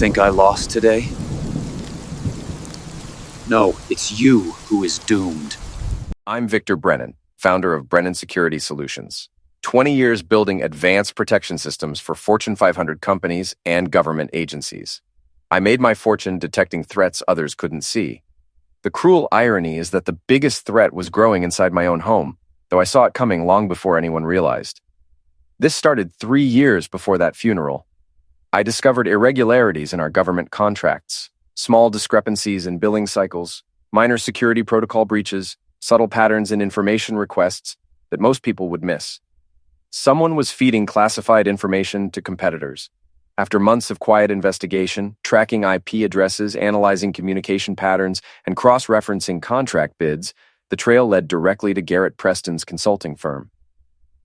think I lost today? No, it's you who is doomed. I'm Victor Brennan, founder of Brennan Security Solutions. 20 years building advanced protection systems for Fortune 500 companies and government agencies. I made my fortune detecting threats others couldn't see. The cruel irony is that the biggest threat was growing inside my own home, though I saw it coming long before anyone realized. This started 3 years before that funeral. I discovered irregularities in our government contracts, small discrepancies in billing cycles, minor security protocol breaches, subtle patterns in information requests that most people would miss. Someone was feeding classified information to competitors. After months of quiet investigation, tracking IP addresses, analyzing communication patterns, and cross-referencing contract bids, the trail led directly to Garrett Preston's consulting firm.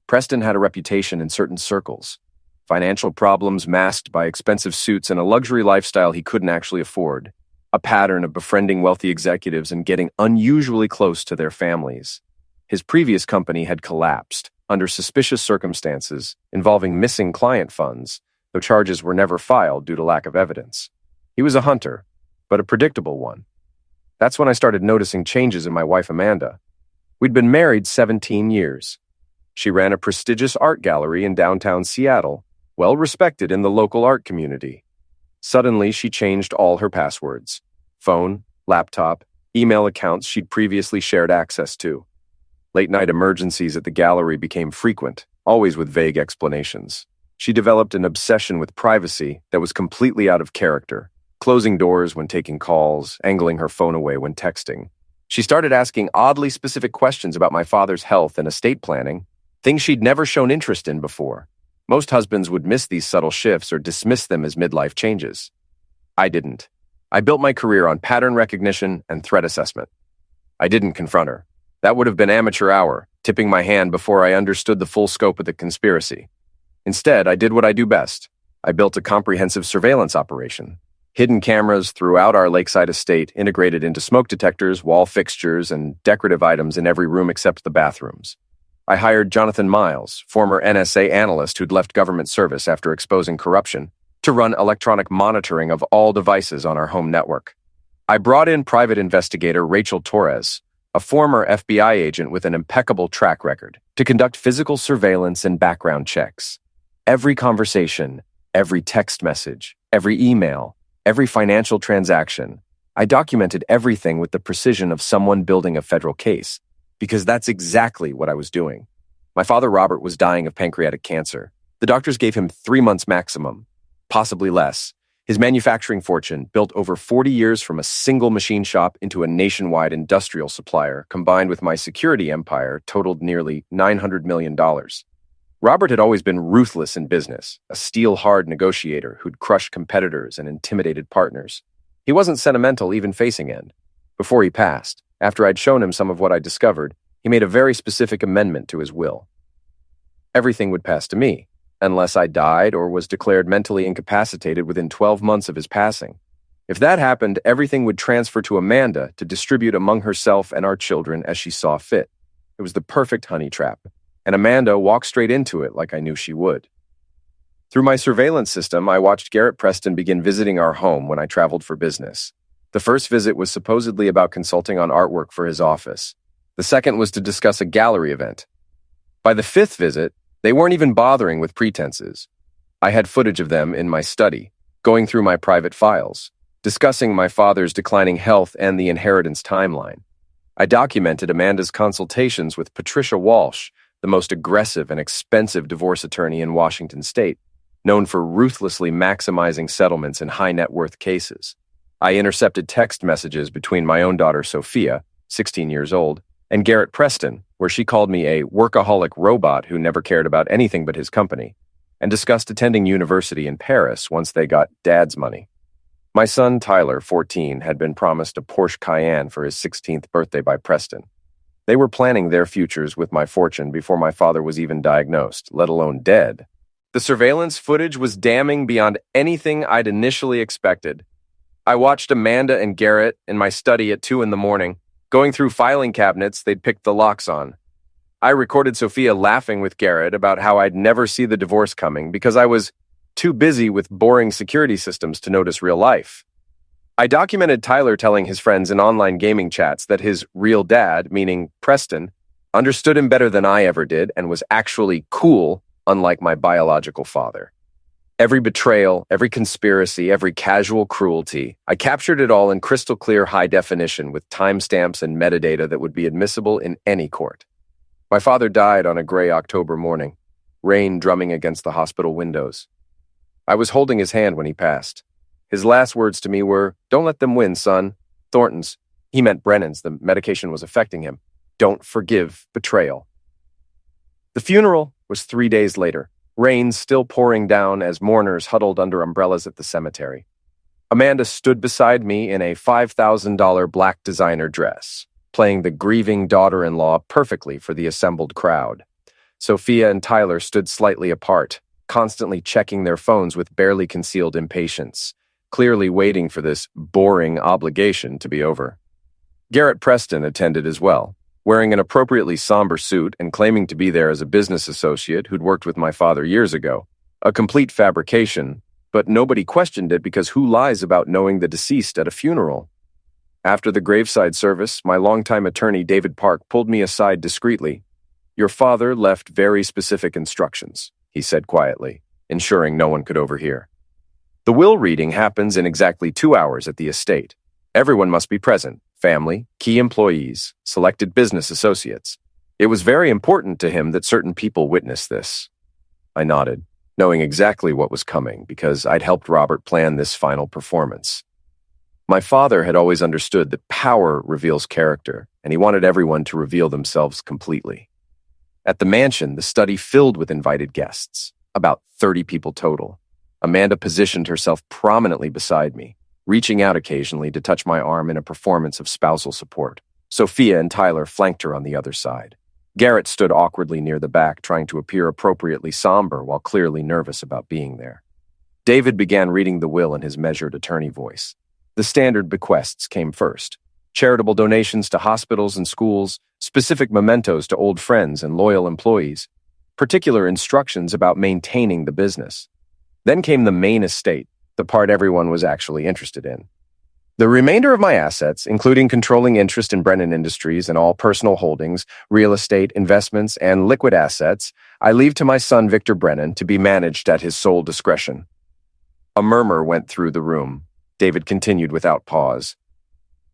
Preston had a reputation in certain circles. Financial problems masked by expensive suits and a luxury lifestyle he couldn't actually afford. A pattern of befriending wealthy executives and getting unusually close to their families. His previous company had collapsed under suspicious circumstances involving missing client funds, though charges were never filed due to lack of evidence. He was a hunter, but a predictable one. That's when I started noticing changes in my wife Amanda. We'd been married 17 years. She ran a prestigious art gallery in downtown Seattle, well respected in the local art community. Suddenly, she changed all her passwords: phone, laptop, email accounts she'd previously shared access to. Late-night emergencies at the gallery became frequent, always with vague explanations. She developed an obsession with privacy that was completely out of character, closing doors when taking calls, angling her phone away when texting. She started asking oddly specific questions about my father's health and estate planning, things she'd never shown interest in before. Most husbands would miss these subtle shifts or dismiss them as midlife changes. I didn't. I built my career on pattern recognition and threat assessment. I didn't confront her. That would have been amateur hour, tipping my hand before I understood the full scope of the conspiracy. Instead, I did what I do best. I built a comprehensive surveillance operation. Hidden cameras throughout our lakeside estate integrated into smoke detectors, wall fixtures, and decorative items in every room except the bathrooms. I hired Jonathan Miles, former NSA analyst who'd left government service after exposing corruption, to run electronic monitoring of all devices on our home network. I brought in private investigator Rachel Torres, a former FBI agent with an impeccable track record, to conduct physical surveillance and background checks. Every conversation, every text message, every email, every financial transaction, I documented everything with the precision of someone building a federal case, because that's exactly what I was doing. My father Robert was dying of pancreatic cancer. The doctors gave him 3 months maximum, possibly less. His manufacturing fortune, built over 40 years from a single machine shop into a nationwide industrial supplier, combined with my security empire, totaled nearly $900 million. Robert had always been ruthless in business, a steel-hard negotiator who'd crushed competitors and intimidated partners. He wasn't sentimental even facing end. Before he passed, after I'd shown him some of what I'd discovered, he made a very specific amendment to his will. Everything would pass to me, unless I died or was declared mentally incapacitated within 12 months of his passing. If that happened, everything would transfer to Amanda to distribute among herself and our children as she saw fit. It was the perfect honey trap, and Amanda walked straight into it like I knew she would. Through my surveillance system, I watched Garrett Preston begin visiting our home when I traveled for business. The first visit was supposedly about consulting on artwork for his office. The second was to discuss a gallery event. By the 5th visit, they weren't even bothering with pretenses. I had footage of them in my study, going through my private files, discussing my father's declining health and the inheritance timeline. I documented Amanda's consultations with Patricia Walsh, the most aggressive and expensive divorce attorney in Washington state, known for ruthlessly maximizing settlements in high-net-worth cases. I intercepted text messages between my own daughter Sophia, 16 years old, and Garrett Preston, where she called me a workaholic robot who never cared about anything but his company, and discussed attending university in Paris once they got Dad's money. My son Tyler, 14, had been promised a Porsche Cayenne for his 16th birthday by Preston. They were planning their futures with my fortune before my father was even diagnosed, let alone dead. The surveillance footage was damning beyond anything I'd initially expected. I watched Amanda and Garrett in my study at 2 a.m, going through filing cabinets they'd picked the locks on. I recorded Sophia laughing with Garrett about how I'd never see the divorce coming because I was too busy with boring security systems to notice real life. I documented Tyler telling his friends in online gaming chats that his real dad, meaning Preston, understood him better than I ever did and was actually cool, unlike my biological father. Every betrayal, every conspiracy, every casual cruelty, I captured it all in crystal clear high definition with timestamps and metadata that would be admissible in any court. My father died on a gray October morning, rain drumming against the hospital windows. I was holding his hand when he passed. His last words to me were, "Don't let them win, son." Thornton's. He meant Brennan's. The medication was affecting him. Don't forgive betrayal. The funeral was 3 days later. Rain still pouring down as mourners huddled under umbrellas at the cemetery. Amanda stood beside me in a $5,000 black designer dress, playing the grieving daughter-in-law perfectly for the assembled crowd. Sophia and Tyler stood slightly apart, constantly checking their phones with barely concealed impatience, clearly waiting for this boring obligation to be over. Garrett Preston attended as well, wearing an appropriately somber suit and claiming to be there as a business associate who'd worked with my father years ago. A complete fabrication, but nobody questioned it because who lies about knowing the deceased at a funeral? After the graveside service, my longtime attorney David Park pulled me aside discreetly. "Your father left very specific instructions," he said quietly, ensuring no one could overhear. "The will reading happens in exactly 2 hours at the estate. Everyone must be present. Family, key employees, selected business associates. It was very important to him that certain people witness this." I nodded, knowing exactly what was coming because I'd helped Robert plan this final performance. My father had always understood that power reveals character, and he wanted everyone to reveal themselves completely. At the mansion, the study filled with invited guests, about 30 people total. Amanda positioned herself prominently beside me, reaching out occasionally to touch my arm in a performance of spousal support. Sophia and Tyler flanked her on the other side. Garrett stood awkwardly near the back, trying to appear appropriately somber while clearly nervous about being there. David began reading the will in his measured attorney voice. The standard bequests came first: charitable donations to hospitals and schools, specific mementos to old friends and loyal employees, particular instructions about maintaining the business. Then came the main estate, the part everyone was actually interested in. The remainder of my assets, including controlling interest in Brennan Industries and all personal holdings, real estate, investments, and liquid assets, I leave to my son Victor Brennan to be managed at his sole discretion. A murmur went through the room. David continued without pause.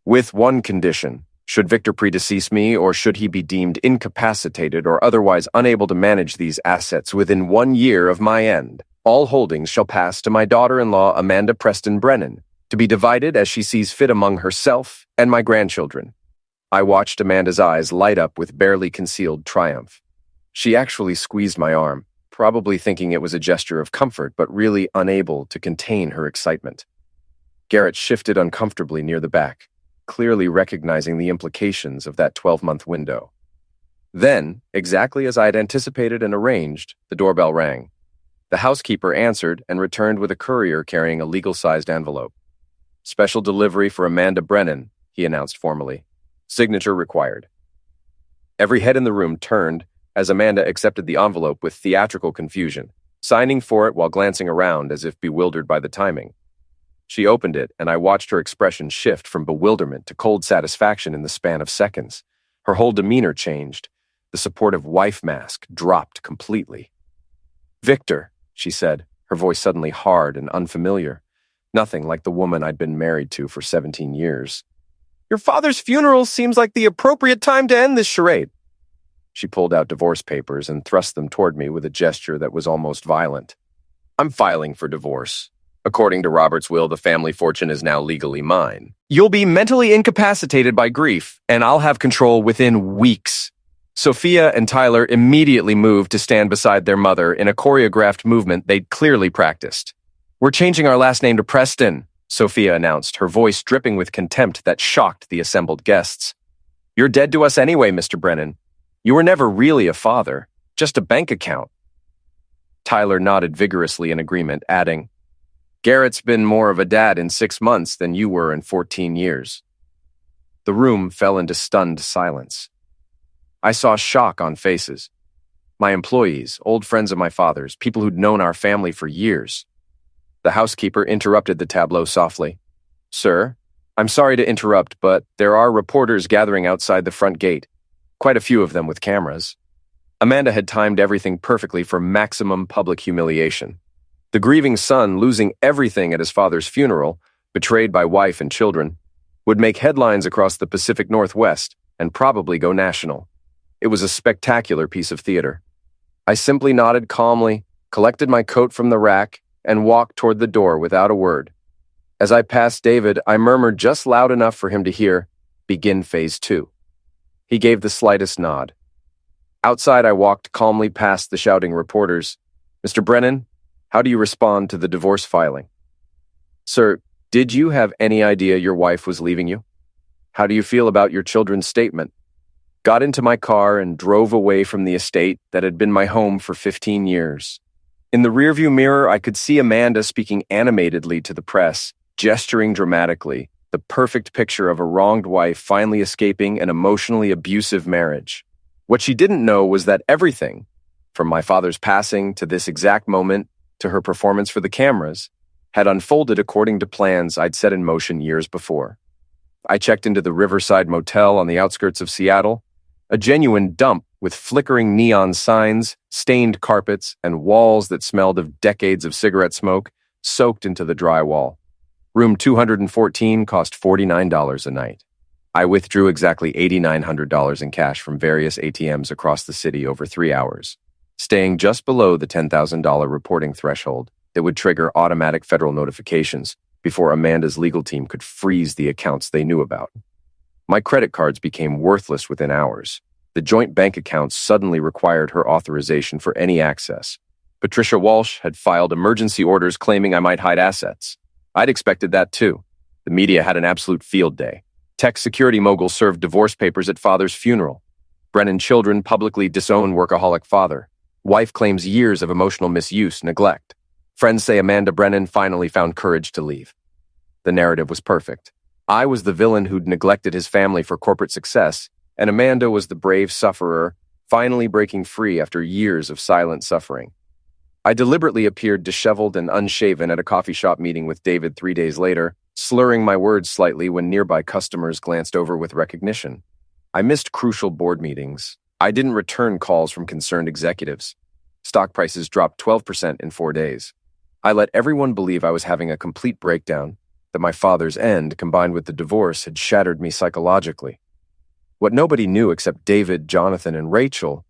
"With one condition. Should Victor predecease me, or should he be deemed incapacitated or otherwise unable to manage these assets within 1 year of my end, all holdings shall pass to my daughter-in-law Amanda Preston Brennan, to be divided as she sees fit among herself and my grandchildren." I watched Amanda's eyes light up with barely concealed triumph. She actually squeezed my arm, probably thinking it was a gesture of comfort, but really unable to contain her excitement. Garrett shifted uncomfortably near the back, clearly recognizing the implications of that 12-month window. Then, exactly as I had anticipated and arranged, the doorbell rang. The housekeeper answered and returned with a courier carrying a legal-sized envelope. "Special delivery for Amanda Brennan," he announced formally. "Signature required." Every head in the room turned as Amanda accepted the envelope with theatrical confusion, signing for it while glancing around as if bewildered by the timing. She opened it, and I watched her expression shift from bewilderment to cold satisfaction in the span of seconds. Her whole demeanor changed. The supportive wife mask dropped completely. "Victor," she said, her voice suddenly hard and unfamiliar. Nothing like the woman I'd been married to for 17 years. "Your father's funeral seems like the appropriate time to end this charade." She pulled out divorce papers and thrust them toward me with a gesture that was almost violent. "I'm filing for divorce. According to Robert's will, the family fortune is now legally mine. You'll be mentally incapacitated by grief, and I'll have control within weeks." Sophia and Tyler immediately moved to stand beside their mother in a choreographed movement they'd clearly practiced. "We're changing our last name to Preston," Sophia announced, her voice dripping with contempt that shocked the assembled guests. "You're dead to us anyway, Mr. Brennan. You were never really a father, just a bank account." Tyler nodded vigorously in agreement, adding, "Garrett's been more of a dad in 6 months than you were in 14 years. The room fell into stunned silence. I saw shock on faces. My employees, old friends of my father's, people who'd known our family for years. The housekeeper interrupted the tableau softly. Sir, I'm sorry to interrupt, but there are reporters gathering outside the front gate. Quite a few of them with cameras. Amanda had timed everything perfectly for maximum public humiliation. The grieving son, losing everything at his father's funeral, betrayed by wife and children, would make headlines across the Pacific Northwest and probably go national. It was a spectacular piece of theater. I simply nodded calmly, collected my coat from the rack, and walked toward the door without a word. As I passed David, I murmured just loud enough for him to hear, "Begin phase 2." He gave the slightest nod. Outside, I walked calmly past the shouting reporters. Mr. Brennan, how do you respond to the divorce filing? Sir, did you have any idea your wife was leaving you? How do you feel about your children's statement? Got into my car and drove away from the estate that had been my home for 15 years. In the rearview mirror, I could see Amanda speaking animatedly to the press, gesturing dramatically, the perfect picture of a wronged wife finally escaping an emotionally abusive marriage. What she didn't know was that everything, from my father's passing to this exact moment to her performance for the cameras, had unfolded according to plans I'd set in motion years before. I checked into the Riverside Motel on the outskirts of Seattle, a genuine dump with flickering neon signs, stained carpets, and walls that smelled of decades of cigarette smoke soaked into the drywall. Room 214 cost $49 a night. I withdrew exactly $8,900 in cash from various ATMs across the city over 3 hours, staying just below the $10,000 reporting threshold that would trigger automatic federal notifications before Amanda's legal team could freeze the accounts they knew about. My credit cards became worthless within hours. The joint bank accounts suddenly required her authorization for any access. Patricia Walsh had filed emergency orders claiming I might hide assets. I'd expected that too. The media had an absolute field day. Tech security mogul served divorce papers at father's funeral. Brennan children publicly disown workaholic father. Wife claims years of emotional misuse, neglect. Friends say Amanda Brennan finally found courage to leave. The narrative was perfect. I was the villain who'd neglected his family for corporate success, and Amanda was the brave sufferer, finally breaking free after years of silent suffering. I deliberately appeared disheveled and unshaven at a coffee shop meeting with David 3 days later, slurring my words slightly when nearby customers glanced over with recognition. I missed crucial board meetings. I didn't return calls from concerned executives. Stock prices dropped 12% in 4 days. I let everyone believe I was having a complete breakdown, that my father's end, combined with the divorce, had shattered me psychologically. What nobody knew except David, Jonathan, and Rachel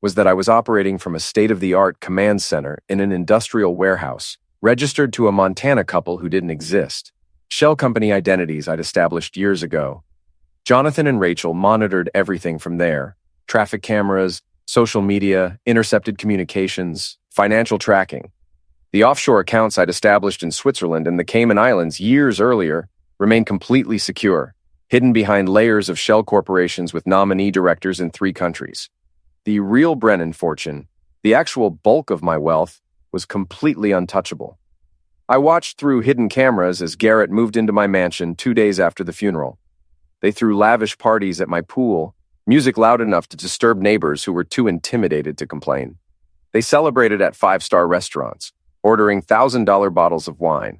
was that I was operating from a state-of-the-art command center in an industrial warehouse, registered to a Montana couple who didn't exist. Shell company identities I'd established years ago. Jonathan and Rachel monitored everything from there: traffic cameras, social media, intercepted communications, financial tracking. The offshore accounts I'd established in Switzerland and the Cayman Islands years earlier remained completely secure, hidden behind layers of shell corporations with nominee directors in 3 countries. The real Brennan fortune, the actual bulk of my wealth, was completely untouchable. I watched through hidden cameras as Garrett moved into my mansion 2 days after the funeral. They threw lavish parties at my pool, music loud enough to disturb neighbors who were too intimidated to complain. They celebrated at 5-star restaurants, ordering $1,000 bottles of wine.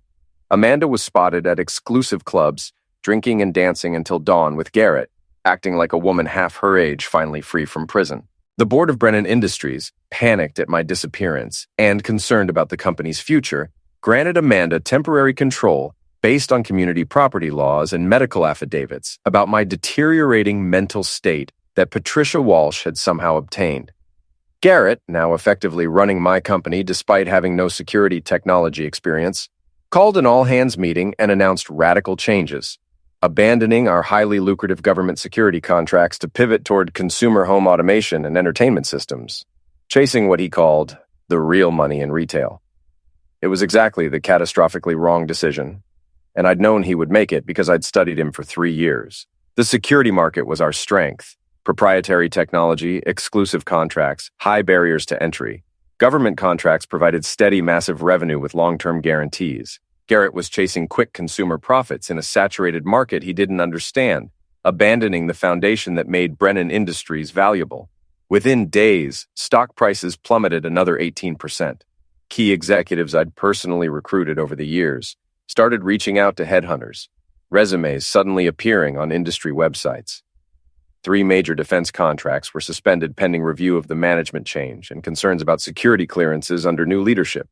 Amanda was spotted at exclusive clubs, drinking and dancing until dawn with Garrett, acting like a woman half her age finally free from prison. The board of Brennan Industries, panicked at my disappearance and concerned about the company's future, granted Amanda temporary control based on community property laws and medical affidavits about my deteriorating mental state that Patricia Walsh had somehow obtained. Garrett, now effectively running my company despite having no security technology experience, called an all-hands meeting and announced radical changes, abandoning our highly lucrative government security contracts to pivot toward consumer home automation and entertainment systems, chasing what he called the real money in retail. It was exactly the catastrophically wrong decision, and I'd known he would make it because I'd studied him for 3 years. The security market was our strength. Proprietary technology, exclusive contracts, high barriers to entry. Government contracts provided steady, massive revenue with long-term guarantees. Garrett was chasing quick consumer profits in a saturated market he didn't understand, abandoning the foundation that made Brennan Industries valuable. Within days, stock prices plummeted another 18%. Key executives I'd personally recruited over the years started reaching out to headhunters, resumes suddenly appearing on industry websites. 3 major defense contracts were suspended pending review of the management change and concerns about security clearances under new leadership.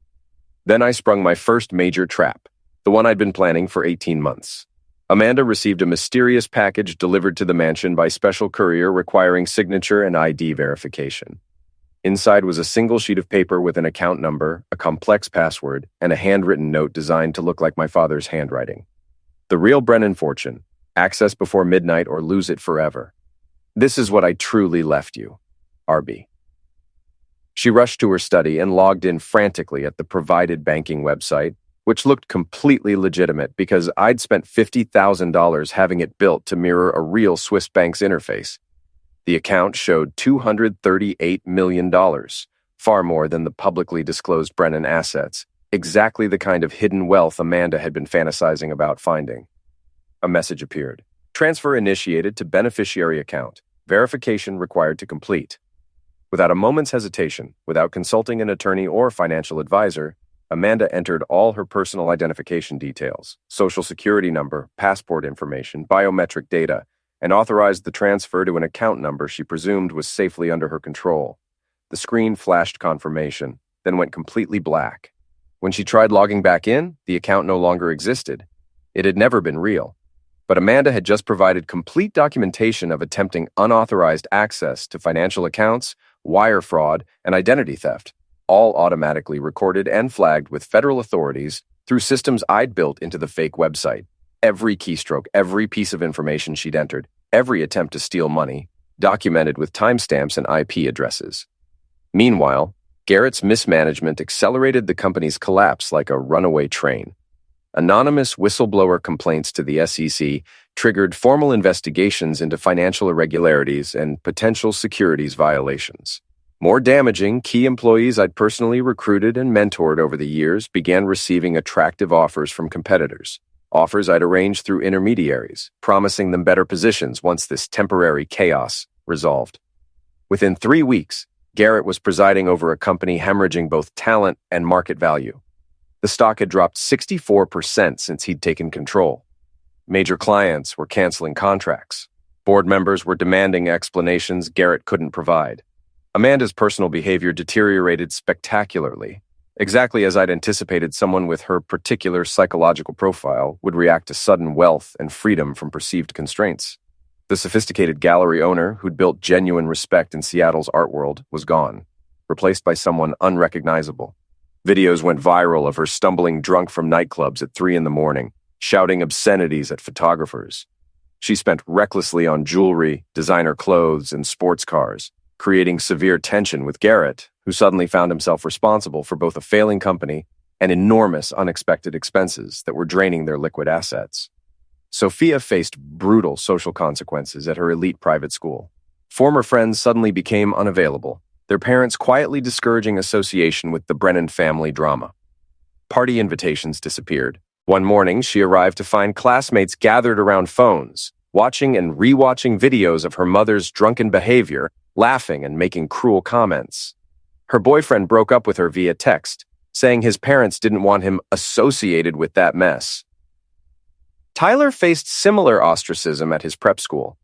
Then I sprung my first major trap, the one I'd been planning for 18 months. Amanda received a mysterious package delivered to the mansion by special courier requiring signature and ID verification. Inside was a single sheet of paper with an account number, a complex password, and a handwritten note designed to look like my father's handwriting. The real Brennan fortune: access before midnight or lose it forever. This is what I truly left you, RB. She rushed to her study and logged in frantically at the provided banking website, which looked completely legitimate because I'd spent $50,000 having it built to mirror a real Swiss bank's interface. The account showed $238 million, far more than the publicly disclosed Brennan assets, exactly the kind of hidden wealth Amanda had been fantasizing about finding. A message appeared. Transfer initiated to beneficiary account. Verification required to complete. Without a moment's hesitation, without consulting an attorney or financial advisor, Amanda entered all her personal identification details, social security number, passport information, biometric data, and authorized the transfer to an account number she presumed was safely under her control. The screen flashed confirmation, then went completely black. When she tried logging back in, the account no longer existed. It had never been real. But Amanda had just provided complete documentation of attempting unauthorized access to financial accounts, wire fraud, and identity theft, all automatically recorded and flagged with federal authorities through systems I'd built into the fake website. Every keystroke, every piece of information she'd entered, every attempt to steal money, documented with timestamps and IP addresses. Meanwhile, Garrett's mismanagement accelerated the company's collapse like a runaway train. Anonymous whistleblower complaints to the SEC triggered formal investigations into financial irregularities and potential securities violations. More damaging, key employees I'd personally recruited and mentored over the years began receiving attractive offers from competitors, offers I'd arranged through intermediaries, promising them better positions once this temporary chaos resolved. Within 3 weeks, Garrett was presiding over a company hemorrhaging both talent and market value. The stock had dropped 64% since he'd taken control. Major clients were canceling contracts. Board members were demanding explanations Garrett couldn't provide. Amanda's personal behavior deteriorated spectacularly, exactly as I'd anticipated someone with her particular psychological profile would react to sudden wealth and freedom from perceived constraints. The sophisticated gallery owner who'd built genuine respect in Seattle's art world was gone, replaced by someone unrecognizable. Videos went viral of her stumbling drunk from nightclubs at 3 a.m, shouting obscenities at photographers. She spent recklessly on jewelry, designer clothes, and sports cars, creating severe tension with Garrett, who suddenly found himself responsible for both a failing company and enormous unexpected expenses that were draining their liquid assets. Sophia faced brutal social consequences at her elite private school. Former friends suddenly became unavailable, their parents quietly discouraging association with the Brennan family drama. Party invitations disappeared. One morning, she arrived to find classmates gathered around phones, watching and rewatching videos of her mother's drunken behavior, laughing and making cruel comments. Her boyfriend broke up with her via text, saying his parents didn't want him associated with that mess. Tyler faced similar ostracism at his prep school,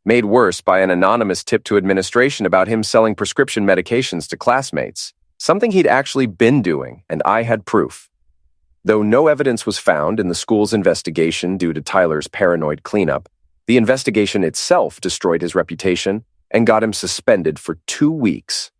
made worse by an anonymous tip to administration about him selling prescription medications to classmates, something he'd actually been doing, and I had proof. Though no evidence was found in the school's investigation due to Tyler's paranoid cleanup, the investigation itself destroyed his reputation and got him suspended for 2 weeks.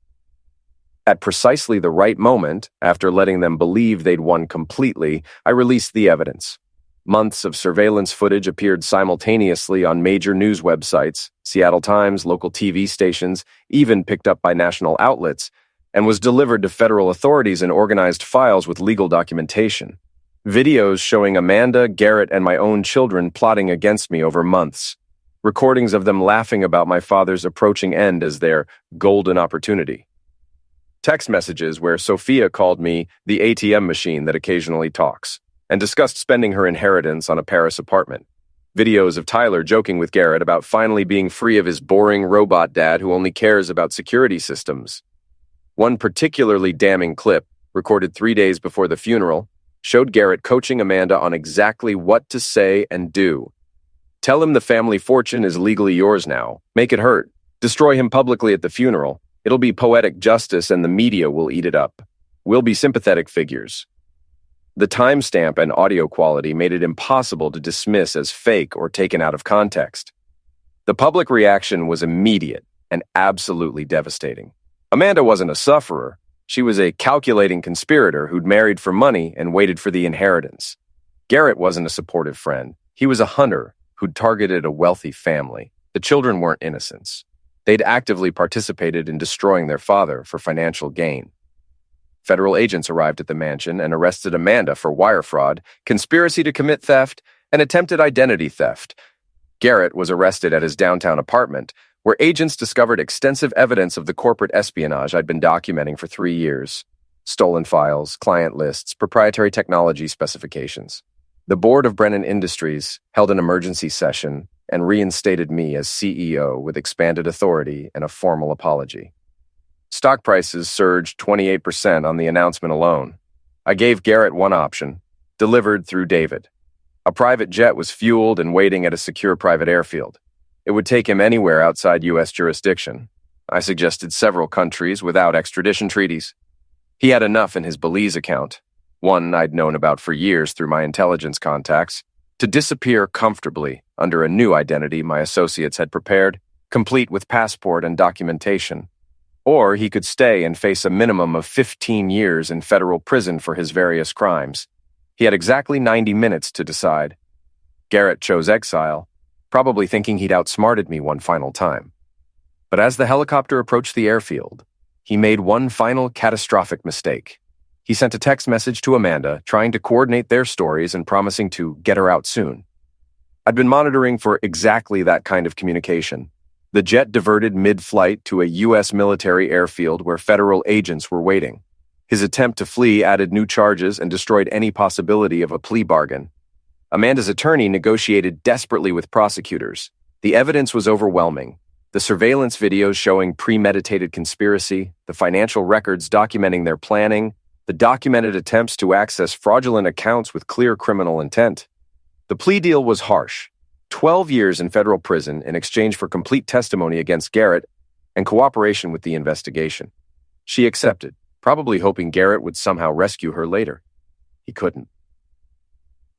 At precisely the right moment, after letting them believe they'd won completely, I released the evidence. Months of surveillance footage appeared simultaneously on major news websites, Seattle Times, local TV stations, even picked up by national outlets, and was delivered to federal authorities in organized files with legal documentation. Videos showing Amanda, Garrett, and my own children plotting against me over months. Recordings of them laughing about my father's approaching end as their golden opportunity. Text messages where Sophia called me the ATM machine that occasionally talks, and discussed spending her inheritance on a Paris apartment. Videos of Tyler joking with Garrett about finally being free of his boring robot dad who only cares about security systems. One particularly damning clip recorded 3 days before the funeral, showed Garrett coaching Amanda on exactly what to say and do. Tell him the family fortune is legally yours now. Make it hurt. Destroy him publicly at the funeral. It'll be poetic justice and the media will eat it up. We'll be sympathetic figures. The timestamp and audio quality made it impossible to dismiss as fake or taken out of context. The public reaction was immediate and absolutely devastating. Amanda wasn't a sufferer. She was a calculating conspirator who'd married for money and waited for the inheritance. Garrett wasn't a supportive friend. He was a hunter who'd targeted a wealthy family. The children weren't innocents. They'd actively participated in destroying their father for financial gain. Federal agents arrived at the mansion and arrested Amanda for wire fraud, conspiracy to commit theft, and attempted identity theft. Garrett was arrested at his downtown apartment, where agents discovered extensive evidence of the corporate espionage I'd been documenting for 3 years. Stolen files, client lists, proprietary technology specifications. The board of Brennan Industries held an emergency session and reinstated me as CEO with expanded authority and a formal apology. Stock prices surged 28% on the announcement alone. I gave Garrett one option, delivered through David. A private jet was fueled and waiting at a secure private airfield. It would take him anywhere outside U.S. jurisdiction. I suggested several countries without extradition treaties. He had enough in his Belize account, one I'd known about for years through my intelligence contacts, to disappear comfortably under a new identity my associates had prepared, complete with passport and documentation. Or he could stay and face a minimum of 15 years in federal prison for his various crimes. He had exactly 90 minutes to decide. Garrett chose exile, probably thinking he'd outsmarted me one final time. But as the helicopter approached the airfield, he made one final catastrophic mistake. He sent a text message to Amanda, trying to coordinate their stories and promising to get her out soon. I'd been monitoring for exactly that kind of communication. The jet diverted mid-flight to a U.S. military airfield where federal agents were waiting. His attempt to flee added new charges and destroyed any possibility of a plea bargain. Amanda's attorney negotiated desperately with prosecutors. The evidence was overwhelming. The surveillance videos showing premeditated conspiracy, the financial records documenting their planning, the documented attempts to access fraudulent accounts with clear criminal intent. The plea deal was harsh. 12 years in federal prison in exchange for complete testimony against Garrett and cooperation with the investigation. She accepted, probably hoping Garrett would somehow rescue her later. He couldn't.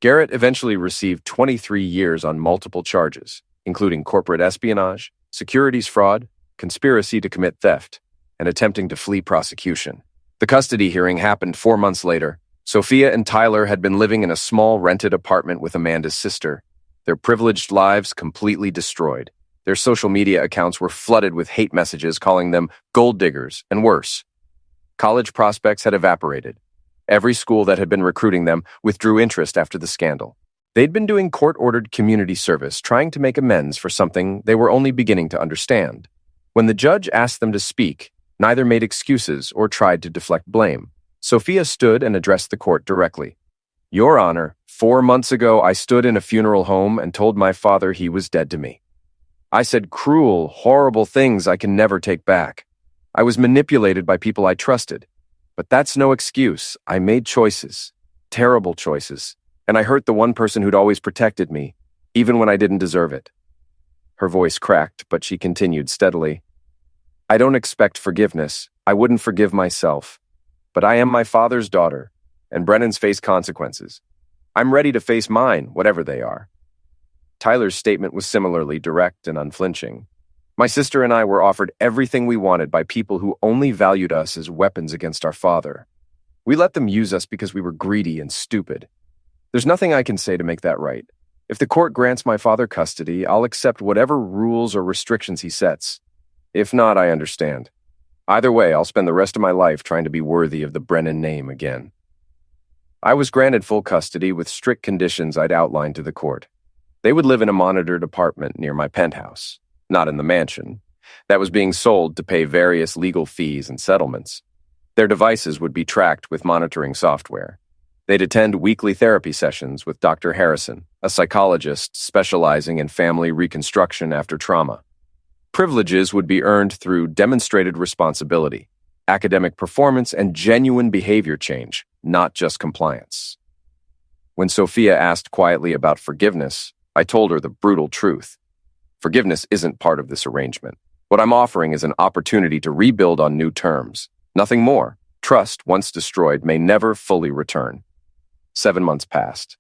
Garrett eventually received 23 years on multiple charges, including corporate espionage, securities fraud, conspiracy to commit theft, and attempting to flee prosecution. The custody hearing happened 4 months later. Sophia and Tyler had been living in a small rented apartment with Amanda's sister. Their privileged lives completely destroyed. Their social media accounts were flooded with hate messages calling them gold diggers and worse. College prospects had evaporated. Every school that had been recruiting them withdrew interest after the scandal. They'd been doing court-ordered community service, trying to make amends for something they were only beginning to understand. When the judge asked them to speak, neither made excuses or tried to deflect blame. Sophia stood and addressed the court directly. "Your Honor, 4 months ago I stood in a funeral home and told my father he was dead to me. I said cruel, horrible things I can never take back. I was manipulated by people I trusted. But that's no excuse. I made choices, terrible choices, and I hurt the one person who'd always protected me, even when I didn't deserve it." Her voice cracked, but she continued steadily. "I don't expect forgiveness. I wouldn't forgive myself. But I am my father's daughter, and Brennan's face consequences. I'm ready to face mine, whatever they are." Tyler's statement was similarly direct and unflinching. "My sister and I were offered everything we wanted by people who only valued us as weapons against our father. We let them use us because we were greedy and stupid. There's nothing I can say to make that right. If the court grants my father custody, I'll accept whatever rules or restrictions he sets. If not, I understand. Either way, I'll spend the rest of my life trying to be worthy of the Brennan name again." I was granted full custody with strict conditions I'd outlined to the court. They would live in a monitored apartment near my penthouse, not in the mansion, that was being sold to pay various legal fees and settlements. Their devices would be tracked with monitoring software. They'd attend weekly therapy sessions with Dr. Harrison, a psychologist specializing in family reconstruction after trauma. Privileges would be earned through demonstrated responsibility, academic performance, and genuine behavior change, not just compliance. When Sophia asked quietly about forgiveness, I told her the brutal truth. Forgiveness isn't part of this arrangement. What I'm offering is an opportunity to rebuild on new terms. Nothing more. Trust, once destroyed, may never fully return. 7 months passed.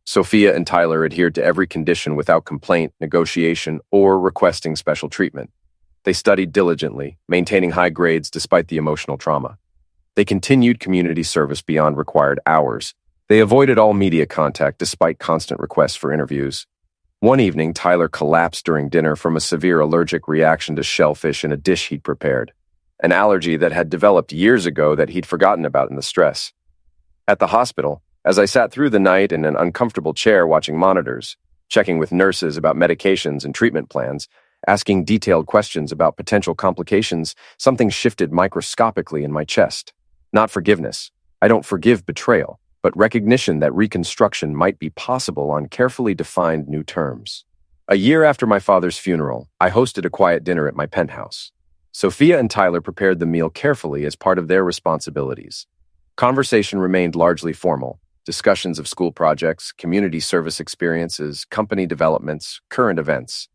Sophia and Tyler adhered to every condition without complaint, negotiation, or requesting special treatment. They studied diligently, maintaining high grades despite the emotional trauma. They continued community service beyond required hours. They avoided all media contact despite constant requests for interviews. One evening, Tyler collapsed during dinner from a severe allergic reaction to shellfish in a dish he'd prepared, an allergy that had developed years ago that he'd forgotten about in the stress. At the hospital, as I sat through the night in an uncomfortable chair watching monitors, checking with nurses about medications and treatment plans, asking detailed questions about potential complications, something shifted microscopically in my chest. Not forgiveness. I don't forgive betrayal, but recognition that reconstruction might be possible on carefully defined new terms. A year after my father's funeral, I hosted a quiet dinner at my penthouse. Sophia and Tyler prepared the meal carefully as part of their responsibilities. Conversation remained largely formal. Discussions of school projects, community service experiences, company developments, current events.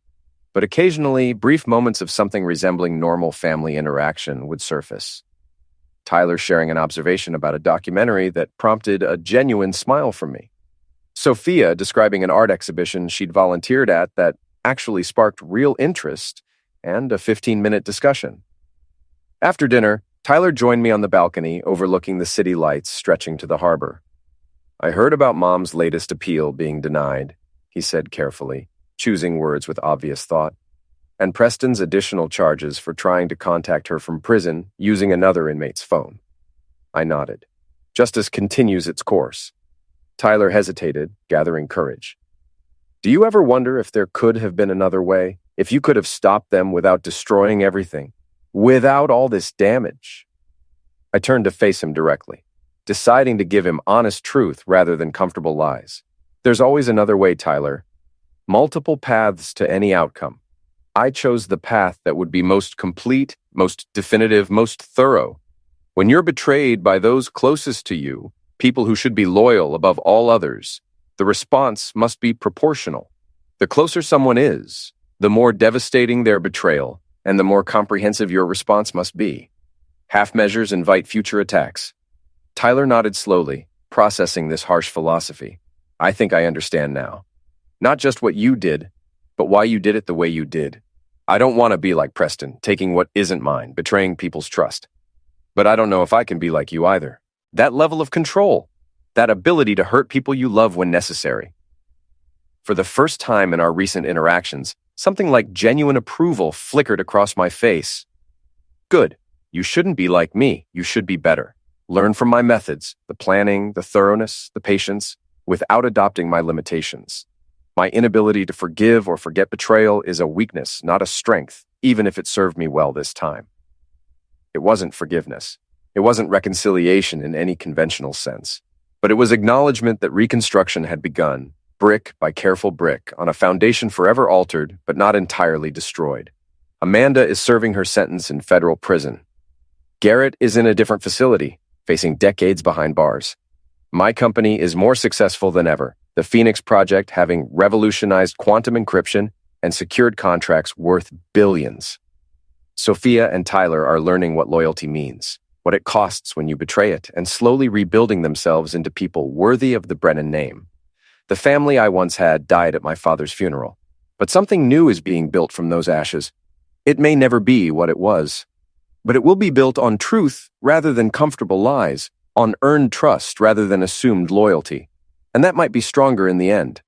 But occasionally, brief moments of something resembling normal family interaction would surface. Tyler sharing an observation about a documentary that prompted a genuine smile from me. Sophia describing an art exhibition she'd volunteered at that actually sparked real interest and a 15-minute discussion. After dinner, Tyler joined me on the balcony overlooking the city lights stretching to the harbor. "I heard about Mom's latest appeal being denied," he said carefully, choosing words with obvious thought, "and Preston's additional charges for trying to contact her from prison using another inmate's phone." I nodded. Justice continues its course. Tyler hesitated, gathering courage. "Do you ever wonder if there could have been another way? If you could have stopped them without destroying everything? Without all this damage?" I turned to face him directly, deciding to give him honest truth rather than comfortable lies. "There's always another way, Tyler. Multiple paths to any outcome. I chose the path that would be most complete, most definitive, most thorough. When you're betrayed by those closest to you, people who should be loyal above all others, the response must be proportional. The closer someone is, the more devastating their betrayal, and the more comprehensive your response must be. Half measures invite future attacks." Tyler nodded slowly, processing this harsh philosophy. "I think I understand now. Not just what you did, but why you did it the way you did. I don't want to be like Preston, taking what isn't mine, betraying people's trust. But I don't know if I can be like you either. That level of control, that ability to hurt people you love when necessary." For the first time in our recent interactions, something like genuine approval flickered across my face. "Good. You shouldn't be like me. You should be better. Learn from my methods, the planning, the thoroughness, the patience, without adopting my limitations. My inability to forgive or forget betrayal is a weakness, not a strength, even if it served me well this time." It wasn't forgiveness. It wasn't reconciliation in any conventional sense. But it was acknowledgement that reconstruction had begun, brick by careful brick, on a foundation forever altered, but not entirely destroyed. Amanda is serving her sentence in federal prison. Garrett is in a different facility, facing decades behind bars. My company is more successful than ever, the Phoenix Project having revolutionized quantum encryption and secured contracts worth billions. Sophia and Tyler are learning what loyalty means, what it costs when you betray it, and slowly rebuilding themselves into people worthy of the Brennan name. The family I once had died at my father's funeral, but something new is being built from those ashes. It may never be what it was, but it will be built on truth rather than comfortable lies, on earned trust rather than assumed loyalty. And that might be stronger in the end.